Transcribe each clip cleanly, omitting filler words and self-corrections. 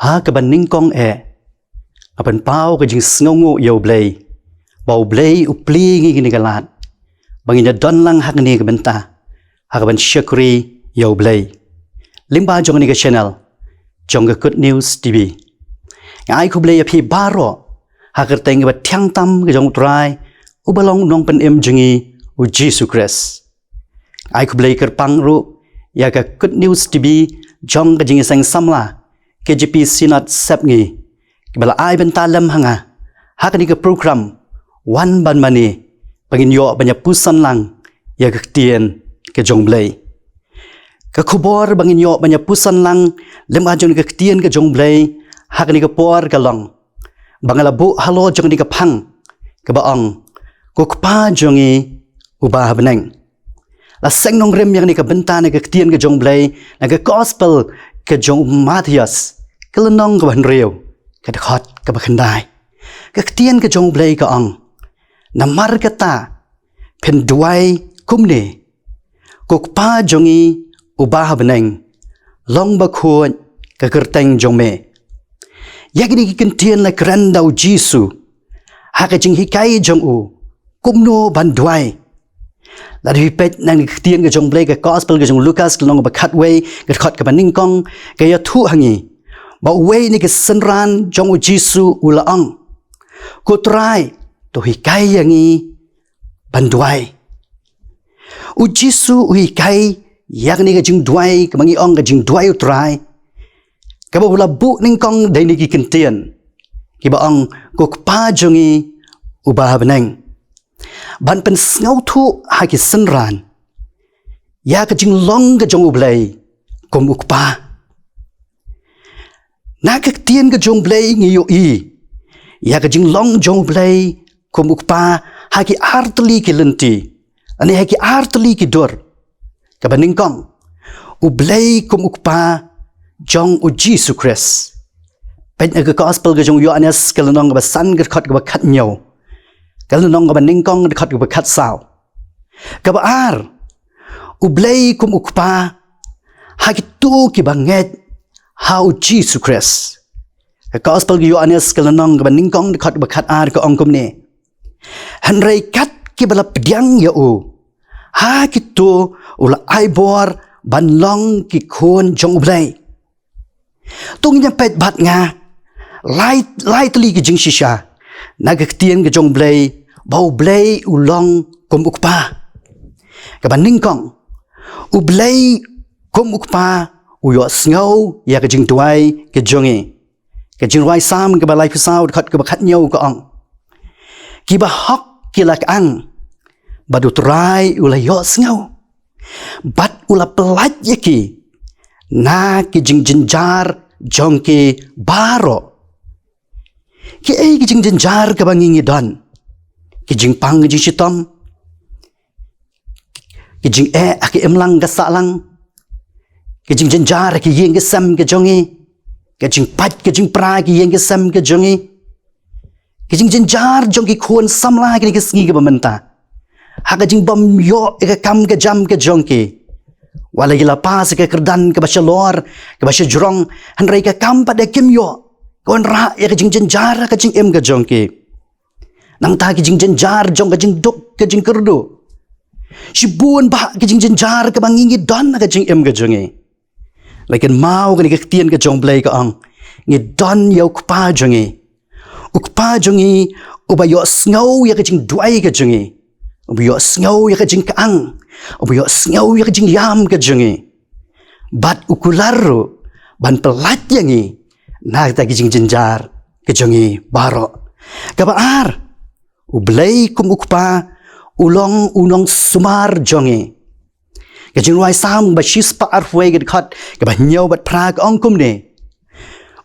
ha ka ban ning kong apan pau ka jing sngongo yo blay bau blay upli ngi ni galat bangin na don lang hak ni ka benta hak ban syakuri yo blay limba jong ni ka channel jong ka good news tv ngai ku blay api baro hak teng ba thiang tam ka jong trai ubalong nong pen em jingi u Jesus Christ ai ku blay ker pang ru ya ka good news tv jong ka jing sang samla KGP Sinat Sepngi kibala ai bentalam hanga hakani ke program wan ban mani pagin yo banyak pusan lang ya ketien ke jongblay ke khubor bangin yo banyak pusan lang lem ajon ke ketien ke jongblay hakani ke por kalong bangala bu halo jong ni ke phang ke baong ko kpa jongi ubah beneng la seng nong rem yang ni ke bentane ke ketien ke jongblay na ke gospel ke jong Matthias kelenong ke ban riu ke dekat ke bakandai ke ketien ke jongblay ke ong namar kata penduai kumne kokpa jongi ubah beneng long bakhuan ke kerteng jongme yagini ki ketien la grandau Jisu haka jing hikai jongu kumno banduai la di pet nang ketien ke jongblay ke gospel ke jong Lukas kelong bakatway ke dekat ke baningkong ke ya thu hangi ba way ni ke senran jong Jisu ulaang ko try to hikai yangi banduai u Jisu hikai yang ni ke jing duai ke mangi ong ke jing duai try ke ba bu ning kong dai ni ki kentien ki ba ong ko pa jongi ubah beneng ban pen ngau thu ha ki senran ya ke jing long ke jong ublai kom ukpa na ke tien ke jong blay ngi yo i ya ke jing long jong blay ko mukpa ha ki artli ki lenti ani ha ki artli ki dor ka baning kong u blay ko mukpa jong u Jesus Christ pen ke gospel ke jong Yohanes ke lenong ba san ke khat ke ba khat nyaw ke lenong ba ning kong ke khat ke ba khat saw ka ba ar u blay ko mukpa ha ki tu ki banget how Jesus Christ the gospel gi Yohanes kelenong ke ningkong dekat bekat ar ke ongkom ni hanrei kat ki bala pediang ya u ha kitu ula aibor banlong ki khon jong blai tung nya pet bat nga lai tli ki jing shisha na ke tien ke jong blai bau blai ulong kom ukpa ke ningkong u blai kom ukpa uyo sngow ya ke jing tuai ke jongi ke jing wai sam ke balai pisau dekat ke bakat nyau ke ong ki ba hok ki lak ang badu trai ula yo sngow bat ula pelat ye ki na ke jing jenjar jong ke baro ki ke jing jenjar ke bangingi don ke jing pang ke jing sitom ke jing aki emlang gasalang ke jing jenjar ke yeng ke sam ke jongi ke jing pat ke jing pra ke yeng ke sam ke jongi ke jing jenjar jong ki khon samla ke sngi ke bamenta ha ke jing bam yo ke kam ke jam ke jongki wala gila pas ke kerdan ke basha lor ke basha jurong hanrai ke kam pada kim yo kon ra ke jing jenjar ke jing em ke jongki nang ta ke jing jenjar jong ke jing duk ke jing kerdu shibun ba ke jing jenjar ke bangingi don ke jing em ke jongi lakin mau ke ketien ke jong blay ke ong ngi don yo kpa jongi ukpa jongi ubayo sngow ya ke jing duai ke jongi ubayo sngow ya ke jing kaang ubayo sngow ya ke jing yam ke jongi bat ukularu ban pelat yangi na ta ke jing jenjar ke jongi baro ka baar ublay kum ukpa ulong unong sumar jongi ke jing ruai sam ba shis pa arfwe ke khat ke ba nyau bat prag ongkum ne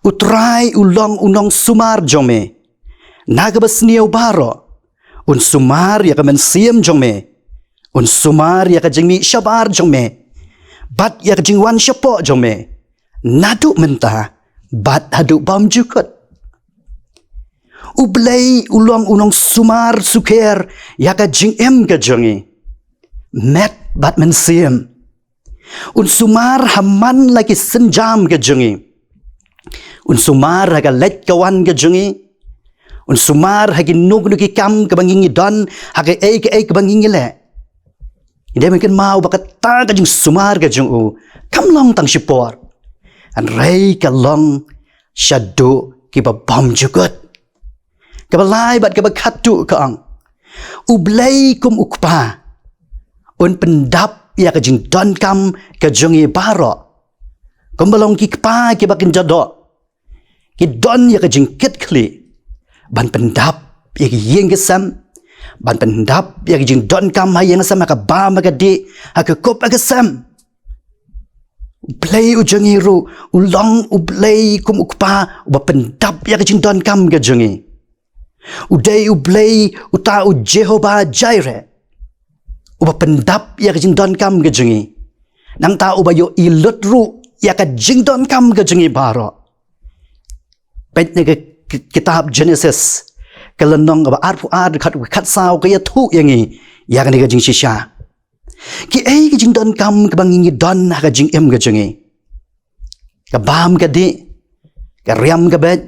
utrai ulong unong sumar jome na ke basniau baro un sumar ya ke men siem jome un sumar ya ke jing mi shabar jome bat ya ke jing wan shapo jome nadu menta bat hadu bam jukut ublay ulong unong sumar suker ya ke jing em ke jongi met bat men siem un sumar haman lagi senjam ke jongi Un sumar haga let kawan ke jungi. Un sumar hagi nuk nuki kam ke bangingi don haga ke bangingi le. Ide mungkin mau bakat ta ke jing sumar ke jung u. Kam long tang sipor. An rei ke long syadu ki ba bom jugut. Ke ba lai bat ke ba khatu ke ang. Ublay kum ukpa. Un pendap ya ke jing don kam ke jungi baro. Kum balong ki kpa ki bakin jado. Ki don ya ke jing kit kli. Ban pendap ya ke yeng ke sam. Ban pendap ya ke jing don kam ha yeng sam ha ke ba ma ke di ha ke kop ha ke sam. Ublay u jungi ru. Ulong ublay kum ukpa. Uba pendap ya ke jing don kam ke jungi. Uday ublay uta u Jehovah Jireh. Uba pendap ya ke jing don kam ke jungi. Nang ta uba yo ilut ru ya ke jing don kam ke jungi baro. Pet ne ke kitab Genesis kelenong uba arfu ad kat saw ke ya thu yangi ya ke ne ke jing shisha. Ki ke jing don kam ke bangingi don ha ke jing em ke jungi. Ke bam ke di ke riam ke bet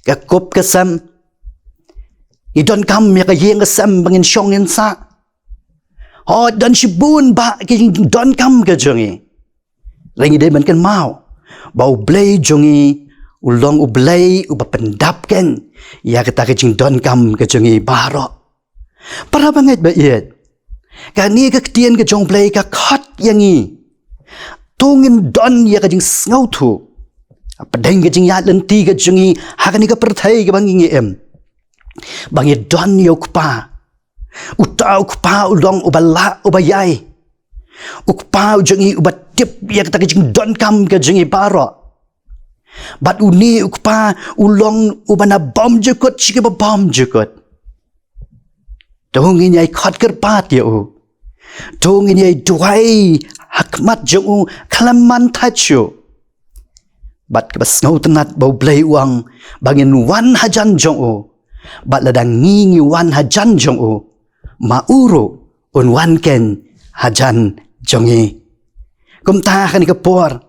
ke kop ke sam. I don kam ya ke yeng ke sam bangin syong en sa. Ho don shibun ba ke jing don kam ke jungi. Lagi dia man kan mau. Bau blay jungi ulong ublay uba pendap ken. Ya kita ke jing don kam ke jungi baro. Para banget ba iet. Kani ke ketien ke jong blay ka khat yangi. Tungin don ya ke jing ngau tu. Padang ke jing ya lenti ke jungi hakani ke perthai ke bangingi em. Bangi don yo kupa. Uta kupa ulong ubala ubayai. Ukpa jungi ubat tip ya kita ke jing don kam ke jungi baro. Bat uni ukpa ulong ubana bom jukut sike ba bom jukut. Dong ini ai khat kerpat ya u. Dong ini ai duai hakmat jong u kalaman tachu. Bat ke bas ngau tenat bau blay uang bangin wan hajan jong u. Bat ladang ngingi wan hajan jong u. Mauru un wan ken hajan jongi. Kum ta kan ke por.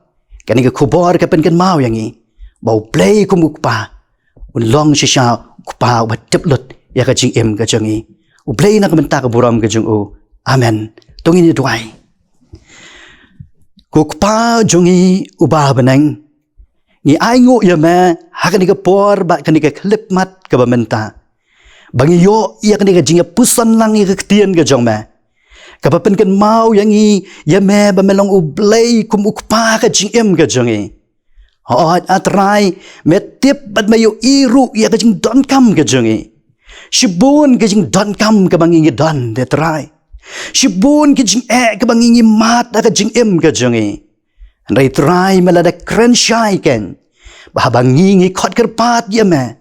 Kan ke kubor ke pen kan mau yangi. Bau play kum ukpa. Un long shisha ukpa wa tiplut ya ka jing em ka jongi. U play na kamenta ka buram ka jong u. Amen. Tungin ni duai. Kukpa jongi uba benang. Ni aingo ya me hakan ke por ba kan ke klip mat ka bamenta. Bangi yo ya kan ke jing pusan lang ya ketien ka jong me. Kapapan kan mau yang ya me bamelong ublay kum ukpa ka jing em ka jongi. Hoat atrai me tip bat mayo iru ya ka jing don kam ka jongi. Shibun ka jing don kam ka bangingi don de trai. Shibun ka jing ka bangingi mat ka jing em ka jongi. Andai trai melada kren syai ken. Bahabangingi khot kerpat ya me.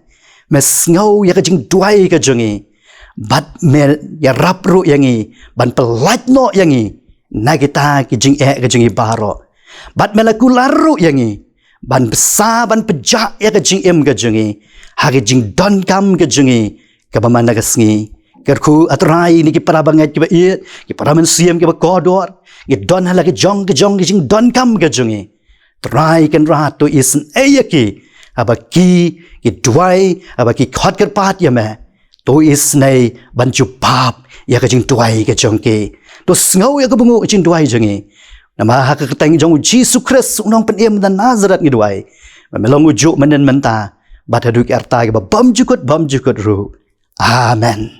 Me ngau ya ka jing duai ka jongi. Bat me ya rap ru yangi ban pelat no yangi na kita ki jing ke jing baro bat me la kularu yangi ban besa ban pejak ya ke jing em ke jingi ha ke jing don kam ke jingi ke bamana ke sngi kerku atrai ni ki para banget ki ba i ki para men siam ki ba kodor ki don hala ke jong ke jing don kam ke jingi try kan ra to is ayaki abaki ki duai abaki khot ker pat ya me to is nay banju pap ya ka jing tuai ka jong ke to ngau ya ka bungu jing tuai jongi nama ha ka tang jong Jesus Christ unong penem dan Nazaret ngi duai melong ujuk menen menta bat haduk arta ka bam jukut ru amen.